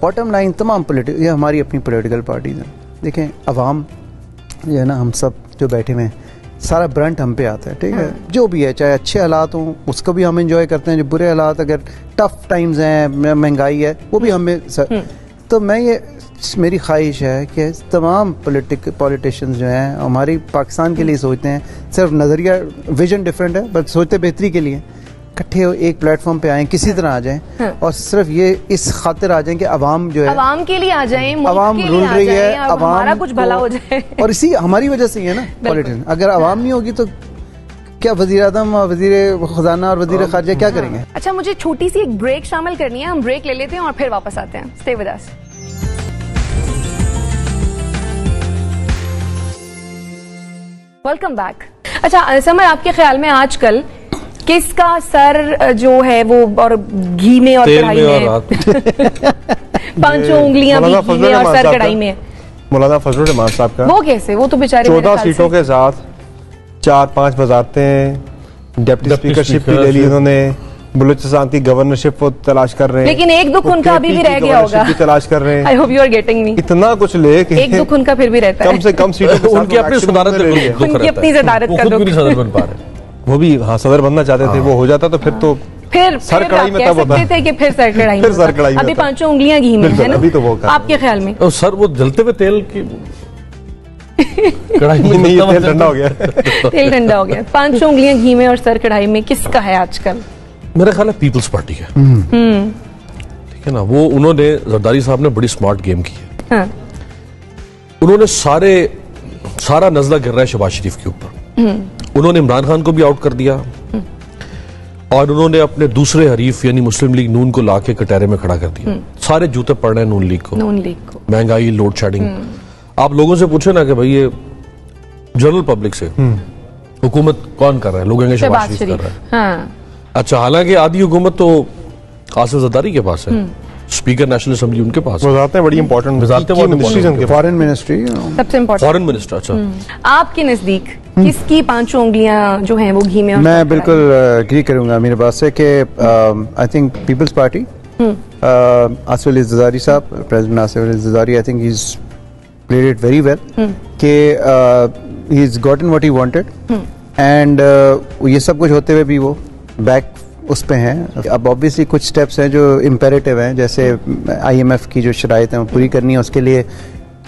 बॉटम लाइन तमाम ये हमारी अपनी पॉलिटिकल पार्टीज हैं। देखें, अवाम जो है ना, हम सब जो बैठे हुए हैं, सारा ब्रंट हम पे आता है, ठीक है? जो भी है, चाहे अच्छे हालात हों उसको भी हम एंजॉय करते हैं, जो बुरे हालात, अगर टफ टाइम्स हैं, महंगाई है, वो भी हमें तो मैं ये मेरी ख्वाहिश है कि तमाम पॉलिटिशियंस जो हैं हमारी पाकिस्तान के लिए सोचते हैं, सिर्फ नज़रिया विजन डिफरेंट है बट सोचते बेहतरी के लिए, इकट्ठे एक प्लेटफॉर्म पे आए, किसी तरह आ जाएं, और सिर्फ ये इस खातिर आ जाएं कि अवाम जो है,
अवाम के लिए आ जाएं,
अवाम रुल रही है,
हमारा कुछ भला हो जाए।
और इसी हमारी वजह से ही है ना पॉलिटिशियन। अगर अवाम नहीं होगी तो क्या वजीर आज़म, वजीर खजाना और वजीर खारजा क्या करेंगे?
अच्छा, मुझे छोटी सी एक ब्रेक शामिल करनी है, हम ब्रेक ले लेते हैं और फिर वापस आते हैं। Stay with us. Welcome back. अच्छा समर, आपके ख्याल में आजकल किसका सर जो है वो और घी में और कढ़ाई में, 5 उंगलियां भी घी में और सर कढ़ाई में?
मौलाना फजलुर रहमान साहब का।
वो कैसे? वो तो बेचारे
14 सीटों के साथ 4-5 वजारतें, डिप्टी स्पीकरशिप भी ले ली उन्होंने, बलूचिस्तान की गवर्नरशिप वो तलाश कर रहे हैं।
लेकिन एक दुख उनका अभी भी रह गया होगा,
तलाश कर रहे हैं।
I hope you are getting me.
इतना कुछ ले
एक दुख उनका फिर भी रहता है,
कम से कम सीटों के साथ
उनकी अपनी सदारत का दुख
उनकी अपनी सदारत का दुख।
सदर बन पा रहे,
वो भी हाँ सदर बनना चाहते थे, वो हो जाता तो फिर तो सर कढ़ाई में तब होता
थे कि फिर सर कढ़ाई
फिर सर कढ़ाई में
अभी 5 उंगलियां घी में है ना,
अभी तो वो
आपके ख्याल में?
सर वो जलते हुए तेल की कढ़ाई में
नहीं, तेल ठंडा हो गया।
तेल ठंडा हो गया। 5 उंगलियां घी में और सर कढ़ाई में, किसका है आजकल?
मेरा ख्याल है पीपल्स पार्टी है। ठीक है ना, वो उन्होंने जरदारी साहब ने बड़ी स्मार्ट गेम की है। उन्होंने सारे सारा नजला गिर रहा है शहबाज शरीफ के ऊपर। उन्होंने इमरान खान को भी आउट कर दिया और उन्होंने अपने दूसरे हरीफ यानी मुस्लिम लीग नून को लाके कटहरे में खड़ा कर दिया। सारे जूते पड़ रहे हैं नून लीग को, महंगाई, लोड शेडिंग। आप लोगों से पूछे ना कि भाई ये जनरल पब्लिक से हुकूमत कौन कर रहा है, लोग कहेंगे शहबाज शरीफ कर रहा है। अच्छा, हालांकि आधी हुकूमत तो आसिफ जरदारी के पास है, स्पीकर नेशनल असेंबली उनके पास है।
वजारतें बड़ी इंपॉर्टेंट,
फॉरेन मिनिस्ट्री
सबसे इम्पोर्टेंट,
फॉरेन मिनिस्टर। अच्छा,
आपके नजदीक किसकी पांचों उंगलियां जो हैं वो घी में?
मैं बिल्कुल एग्री करूंगा मेरे बात से कि आई थिंक पीपल्स पार्टी, आसिफ अली जरदारी साहब, president Asif Ali Zardari, I think he is played it very well कि he is gotten what he wanted and ये सब कुछ होते हुए भी वो बैक उस पे हैं। अब ऑब्वियसली कुछ स्टेप्स हैं जो इम्पेरेटिव हैं, जैसे IMF की जो शराइत है वो पूरी करनी है, उसके लिए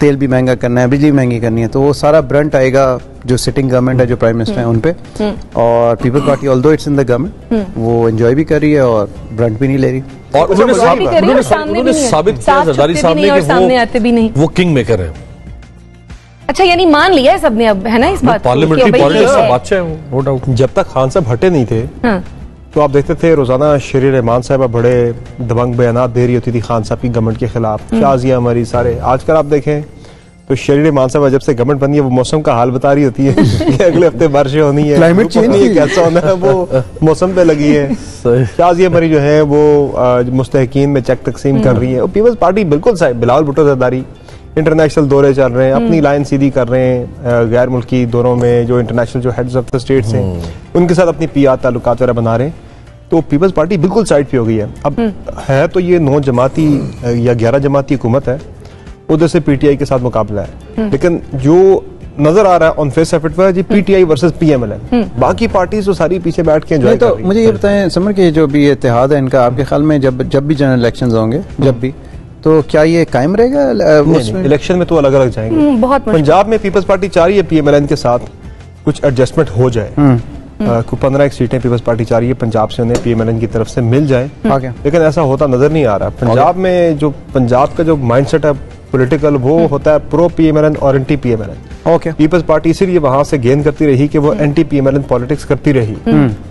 तेल भी महंगा करना है, बिजली महंगी करनी है, तो वो सारा ब्रंट आएगा जो सिटिंग गवर्नमेंट है, जो प्राइम मिनिस्टर है उन पे। और Peoples Party although it's in the government, वो एंजॉय भी कर रही है और ब्रंट भी नहीं ले रही।
और उन्होंने साबित किया जरदारी साहब ने कि वो किंग मेकर है।
अच्छा, यानी मान लिया है सबने अब, है ना इस बात?
पार्लियामेंट्री पॉलिटिक्स का बादशाह है नो डाउट।
जब तक खान साहब हटे नहीं थे तो आप देखते थे रोजाना शरीर रहमान साहब बड़े दबंग बयानात दे रही होती थी खान साहब की गवर्नमेंट के खिलाफ, शाजिया मरी सारे। आजकल आप देखें तो शरीर रहमान साहब जब से गवर्नमेंट बनी है वो मौसम का हाल बता रही होती है कि अगले हफ्ते बारिशें होनी है,
क्लाइमेट चेंज
कैसा होना है, वो मौसम पे लगी है। शाजिया मरी जो है वो मुस्तहकीन में चेक तकसीम कर रही है। और पीपल्स पार्टी बिल्कुल साहब, बिलावल भुट्टो जरदारी इंटरनेशनल दौरे चल रहे हैं, अपनी लाइन सीधी कर रहे हैं गैर मुल्की दौरों में, जो इंटरनेशनल जो हेड्स ऑफ द स्टेट्स हैं उनके साथ अपनी PR ताल्लुकात वगैरह बना रहे हैं। तो पीपल्स पार्टी बिल्कुल साइड पे हो गई है। अब है तो ये 9 जमाती या 11 जमाती हुकूमत है, उधर से PTI के साथ मुकाबला है, लेकिन जो नजर आ रहा है ऑन फेस ऑफ इट वो है जी PTI वर्सेस PMLN। बाकी पार्टीज तो सारी पीछे बैठ के एंजॉय कर रही हैं।
मुझे ये बताएं समर के जो भी इत्तेहाद है इनका, आपके ख्याल में जब भी जनरल इलेक्शंस होंगे, जब भी, तो क्या ये कायम रहेगा?
इलेक्शन में तो अलग अलग जाएंगे।
बहुत
पंजाब में पीपल्स पार्टी चाह रही है PMLN के साथ कुछ एडजस्टमेंट हो जाए। 15 सीटें पीपल्स पार्टी चाह रही है पंजाब से उन्हें PMLN की तरफ से मिल जाए, लेकिन ऐसा होता नजर नहीं आ रहा। पंजाब में जो पंजाब का जो माइंडसेट है पॉलिटिकल, वो होता है प्रो PMLN और एंटी PMLN। पीपल्स पार्टी इसीलिए वहां से गेन करती रही कि वो एंटी PMLN पॉलिटिक्स करती रही।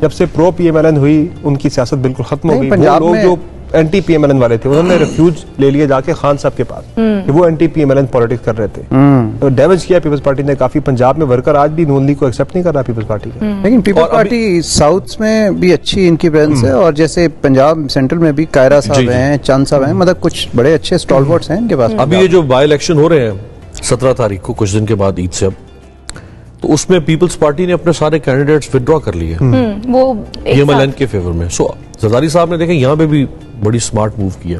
जब से प्रो PMLN हुई उनकी सियासत बिल्कुल खत्म हो गई।
पंजाब में
जो एंटी PMLN वाले थे उन्होंने रिफ्यूज ले लिया जाके खान साहब के पास कि वो एंटी PMLN पॉलिटिक्स कर रहे थे, तो डैमेज किया पीपल्स पार्टी ने काफी। पंजाब में वर्कर आज भी नून लीग को एक्सेप्ट नहीं कर रहा पीपल्स पार्टी का।
लेकिन पीपल्स पार्टी साउथ में भी अच्छी इनकी प्रेजेंस है, और जैसे पंजाब सेंट्रल में भी कायरा साहब हैं, चंद साहब हैं, मतलब कुछ बड़े अच्छे स्टॉलवर्ड्स हैं इनके पास।
अभी ये जो बाई इलेक्शन हो रहे हैं 17 तारीख को, कुछ दिन के बाद ईद से, अब तो उसमें पीपल्स पार्टी ने अपने सारे कैंडिडेट्स विड्रॉ कर लिए
वो
PMLN के फेवर में। सो जरदारी साहब ने देखे यहाँ पे भी बड़ी स्मार्ट मूव किया।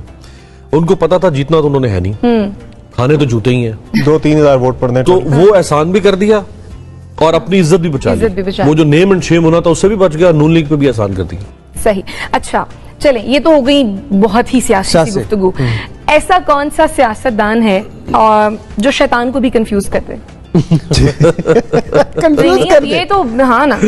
उनको पता था जीतना तो उन्होंने है नहीं, खाने तो जूते ही हैं,
2-3 हज़ार वोट पड़ने,
तो वो एहसान भी कर दिया और अपनी इज्जत भी बचा ली। वो जो नेम एंड शेम होना था उससे भी बच गया, नून लीग पे भी एहसान कर दिया।
सही। अच्छा चलें, ये तो हो गई बहुत ही सियासी गुफ्तगू। ऐसा कौन सा सियासतदान है जो शैतान को भी कंफ्यूज कर दे? ये तो हाँ ना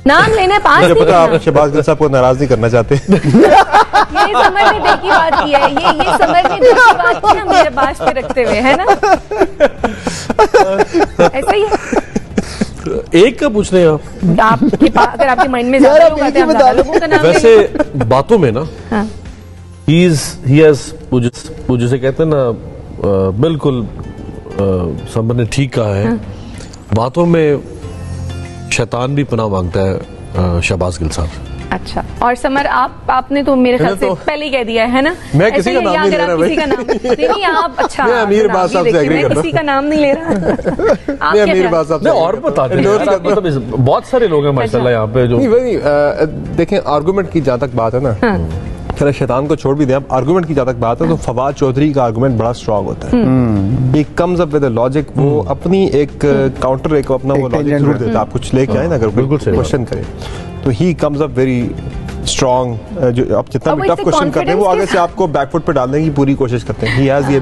नाम लेने पास
मुझे पता आप शहबाज गिल साहब को नाराज नहीं करना चाहते।
ये समर ने दिल की बात की है, ये समर ने दिल की बात की ना मेरे बाश पे रखते हुए, है ना? ऐसा ही है।
एक का पूछ रहे हैं आप,
आपके पास अगर आपके माइंड में ज़्यादा लोग आते हैं, ज़्यादा लोगों का नाम
वैसे बातों में ना he has वो जिसे कहते हैं ना बिल्कुल समर ने ठीक कहा है, बातों में शैतान भी पनाह मांगता है शहबाज गिल साहब।
अच्छा, और समर आपने तो मेरे ख्याल से पहले ही कह दिया है ना?
मैं किसी का नाम नहीं ले रहा
भाई। किसी का नाम नहीं, आप अच्छा
मैं अमीर बात साहब से एग्री करता हूं।
किसी का नाम नहीं ले रहा।
मैं अमीर बात साहब से
और बता दें, बहुत सारे लोग हैं माशाल्लाह यहाँ पे जो
देखें आर्गुमेंट की जहाँ तक बात है ना, खैर शैतान को छोड़ भी दें, अब आर्गुमेंट की जहाँ तक बात है तो फवाद चौधरी का आर्गुमेंट बड़ा स्ट्रांग होता है। He comes up with a logic, वो अपनी एक काउंटर एक अपना वो लॉजिक जरूर देता है। आप कुछ लेके आए ना अगर बिल्कुल क्वेश्चन करें तो he comes up very strong. जो आप जितना भी टफ क्वेश्चन करते हैं वो आगे से आपको बैकफुट पे डालने की पूरी कोशिश करते हैं। ही हैज ये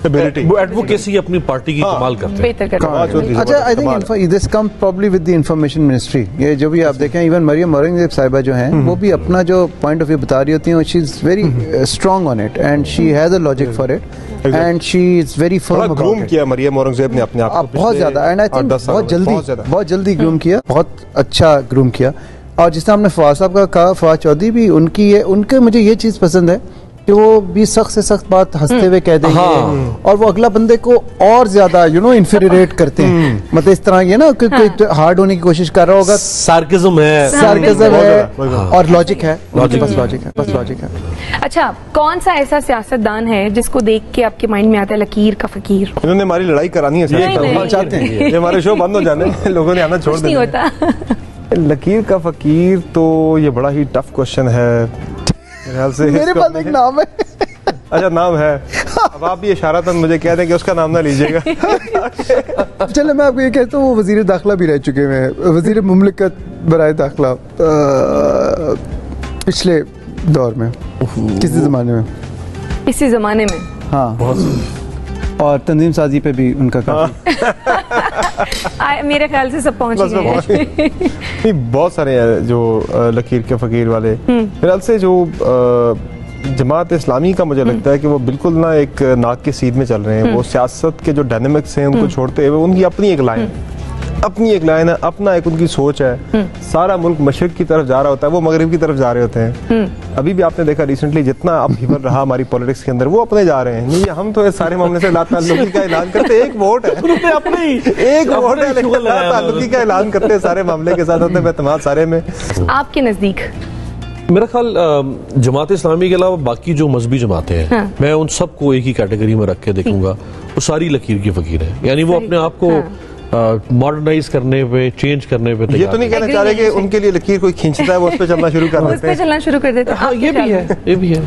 एडवोकेसी अपनी पार्टी की कमाल करते हैं।
अच्छा, I think this come probably with the information ministry. ये जो भी आप देखें, इवन मरियम औरंगजेब साहिबा जो हैं वो भी अपना जो पॉइंट ऑफ व्यू बता रही होती हैं, she is very strong on it and she has a logic for it and she is very firm.
Groom किया मरियम औरंगजेब ने अपने आप को
बहुत ज्यादा, एंड आई थिंक बहुत जल्दी ग्रूम किया, बहुत अच्छा ग्रूम किया। और जिस तरह हमने फवाद साहब का कहा, फवाद चौधरी भी उनके मुझे ये चीज पसंद है कि वो भी सख्त से सख्त बात हंसते हुए कह देंगे और वो अगला बंदे को और ज्यादा इन्फीरियरेट करते हैं। मतलब इस तरह ये ना कोई हार्ड होने की कोशिश कर रहा होगा,
सार्किज्म है
और लॉजिक है, बस लॉजिक है।
अच्छा, कौन सा ऐसा सियासतदान है जिसको देख के आपके माइंड में आता है लकीर का फकीर?
इन्होंने हमारी लड़ाई करानी है,
चाहते हैं
ये हमारे शो बंद हो जाने, लोगों ने आना छोड़
नहीं होता।
लकीर का फकीर तो ये बड़ा ही टफ क्वेश्चन है ख्याल से।
मेरे पास एक नाम है।
अच्छा, नाम है। अब आप भी इशारतन मुझे कह दें कि उसका नाम ना लीजिएगा।
चलो मैं आपको ये कहता हूँ, वो वजीर दाखिला भी रह चुके हैं, वजीर मुमलिकत बराए दाखिला पिछले दौर में, किसी जमाने में हाँ, और तंजीम साजी पे भी उनका काफी
मेरे ख्याल से सब पहुंच गए।
बहुत सारे हैं जो लकीर के फकीर वाले। मेरे ख्याल से जो जमात इस्लामी का मुझे लगता है कि वो बिल्कुल ना एक नाक के सीध में चल रहे हैं। वो सियासत के जो डायनेमिक्स हैं उनको छोड़ते हुए उनकी अपनी एक लाइन है, अपना एक उनकी सोच है। सारा मुल्क मशरिक की तरफ जा रहा होता है, वो मगरिब की तरफ जा रहे होते हैं। अभी भी आपने देखा रिसेंटली जितना अपहीवल रहा हमारी पॉलिटिक्स के अंदर, वो अपने जा रहे हैं। नहीं, हम तो इस सारे मामले से लाताल्लुकी का ऐलान करते, एक वोट है लेकिन लाताल्लुकी का ऐलान करते सारे मामले के साथ होते हैं सारे में।
आपके नजदीक
मेरा ख्याल जमात इस्लामी के अलावा बाकी जो मजहबी जमातें हैं, हाँ। मैं उन सबको एक ही कैटेगरी में रख के देखूंगा, वो सारी लकीर की फकीर है। यानी वो अपने आप को मॉडर्नाइज करने पे, चेंज करने पे। ये
तो नहीं कहना चाह रहे कि उनके लिए लकीर कोई खींचता है वो उस पे चलना शुरू कर देते हैं।
हाँ, ये भी है।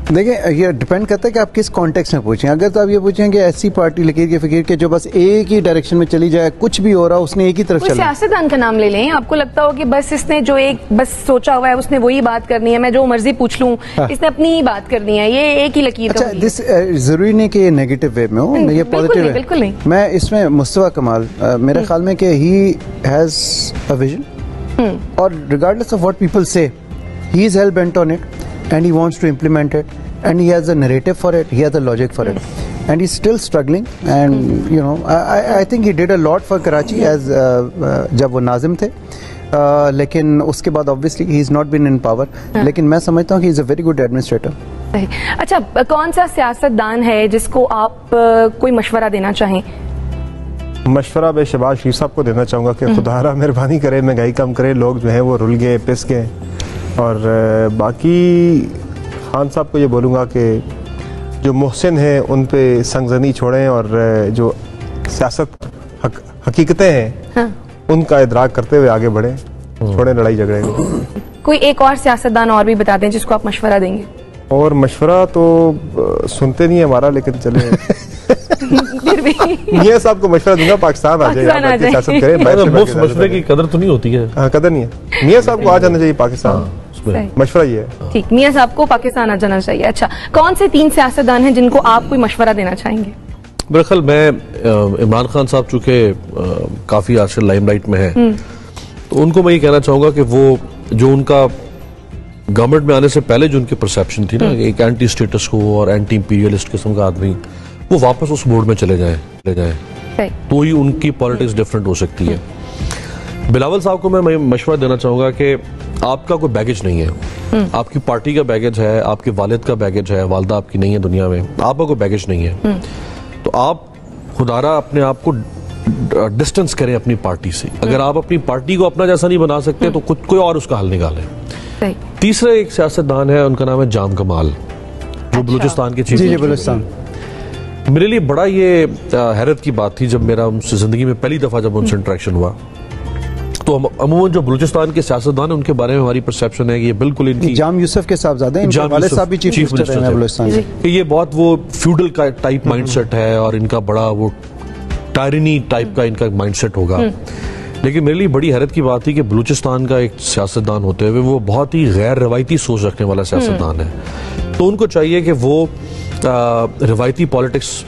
देखिए, ये डिपेंड करता है कि आप किस कॉन्टेक्स्ट में पूछें। अगर तो आप ये पूछें कि ऐसी पार्टी लकीर के फकीर के जो बस एक ही डायरेक्शन में चली जाए, कुछ भी हो रहा उसने एक ही तरफ चलना।
सियासतदान का नाम ले लें, आपको लगता हो कि बस इसने जो बस सोचा हुआ है उसने वही बात करनी है, मैं जो मर्जी पूछ लूं, इसने अपनी ही बात करनी है, ये एक ही लकीर।
अच्छा, दिस जरूरी नहीं कि ये नेगेटिव वे में हो, ये पॉजिटिव है।
बिल्कुल नहीं।
मैं इसमें मुस्तफा कमाल मेरे ख्याल में कि ही हैज अ विजन, और रिगार्डलेस ऑफ व्हाट पीपल से, he is hello bent on it and he wants to implement it, and he has a narrative for it, he has a logic for it, and he's still struggling, and I think he did a lot for Karachi as जब वो नाजिम थे, लेकिन उसके बाद obviously he's not been in power, लेकिन मैं समझता हूँ कि he's a very good administrator।
अच्छा, कौन सा सियासतदान है जिसको आप कोई मशवरा देना चाहें?
मशवरा मैं शहबाज शरीफ साहब को देना चाहूँगा कि खुदारा मेहरबानी करे, महंगाई कम करे, लोग जो है वो रुल गए, पिस गए। और बाकी खान साहब को ये बोलूँगा कि जो मोहसिन हैं उन पे संगजनी छोड़ें, और जो सियासत हकीकतें हैं, हाँ। उनका इदराक करते हुए आगे बढ़ें, छोड़ें लड़ाई झगड़े को।
कोई एक और सियासतदान और भी बता दें जिसको आप मशवरा देंगे।
और मशवरा तो सुनते नहीं है हमारा, लेकिन चले मियां साहब को मशवरा दूंगा, पाकिस्तान आ जाए, सियासत करें।
मुफ्त मशवरे की कदर तो नहीं होती है।
हाँ, कदर नहीं है। मियां साहब को आ जाना चाहिए पाकिस्तान, मशवरा ये है।
ठीक, मियां साहब को पाकिस्तान आ जाना चाहिए। अच्छा, कौन से 3 सियासतदान हैं जिनको आप कोई मशवरा देना चाहेंगे?
मेरे ख्याल मैं इमरान खान साहब चूंकि काफी आजकल लाइमलाइट में है, तो उनको मैं ये कहना चाहूंगा कि वो जो उनका गवर्नमेंट में आने से पहले जो उनकी परसेप्शन थी ना, एक एंटी स्टेटस को और एंटी इंपीरियलिस्ट किस्म का आदमी, वो वापस उस मोड में चले जाएं, तो ही उनकी पॉलिटिक्स डिफरेंट हो सकती है। बिलावल साहब को मैं मशवरा देना चाहूंगा कि आपका कोई बैगेज नहीं है, आपकी पार्टी का बैगेज है, आपके वालिद का बैगेज है, वालदा आपकी नहीं है दुनिया में, आपका कोई बैगेज नहीं है, तो आप खुदारा अपने आप को डिस्टेंस करें अपनी पार्टी से। अगर आप अपनी पार्टी को अपना जैसा नहीं बना सकते तो कोई और उसका हल निकालें। तीसरा एक सियासतदान है, उनका नाम है जाम कमाल, जो बलूचिस्तान के चीफ मिनिस्टर। मेरे लिए बड़ा ये हैरत की बात थी जब मेरा उनसे जिंदगी में पहली दफा जब उनसे इंटरेक्शन हुआ, तो अमूमन जो बलूचिस्तान के सियासतदान है उनके बारे में हमारी परसेप्शन है कि ये बिल्कुल इनकी
जाम यूसुफ के साहबजादे हैं, वाले साहब भी चीफ मिनिस्टर हैं बलूचिस्तान के,
ये बहुत वो फ्यूडल का टाइप माइंडसेट है और इनका बड़ा वो टायरनी टाइप का इनका माइंडसेट होगा। लेकिन मेरे लिए बड़ी हैरत की बात थी कि बलूचिस्तान का एक सियासतदान होते हुए वो बहुत ही गैर रवायती सोच रखने वाला सियासतदान है। तो उनको चाहिए कि वो रिवायती पॉलिटिक्स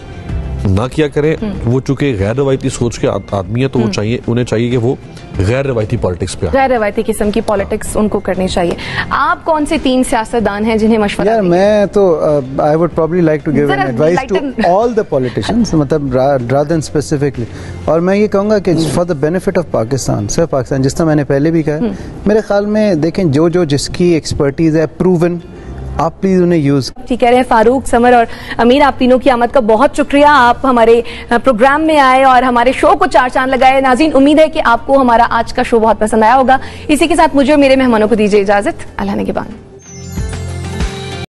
ना किया करें। वो चूंकि गैर रवायती सोच के आदमी है तो वो उन्हें चाहिए कि वो गैर रवायती पॉलिटिक्स पे
गैर रवायती किस्म की पॉलिटिक्स उनको करनी चाहिए। आप कौन से 3 सियासतदान हैं जिन्हें मशवरा
यार मैं तो I would probably like to give an advice to all the politicians, मतलब रादर देन स्पेसिफिकली, और मैं ये कहूंगा कि for the benefit of Pakistan, सिर्फ पाकिस्तान, जिस तरह मैंने पहले भी कहा, मेरे ख्याल में देखें जो जिसकी एक्सपर्टीज है प्रूवन, आप प्लीज उन्हें यूज।
ठीक कह रहे हैं फारूक, समर और अमीर, आप तीनों की आमद का बहुत शुक्रिया। आप हमारे प्रोग्राम में आए और हमारे शो को 4 चांद लगाए। नाज़रीन, उम्मीद है कि आपको हमारा आज का शो बहुत पसंद आया होगा। इसी के साथ मुझे और मेरे मेहमानों को दीजिए इजाजत। अल्लाह ने के बाद।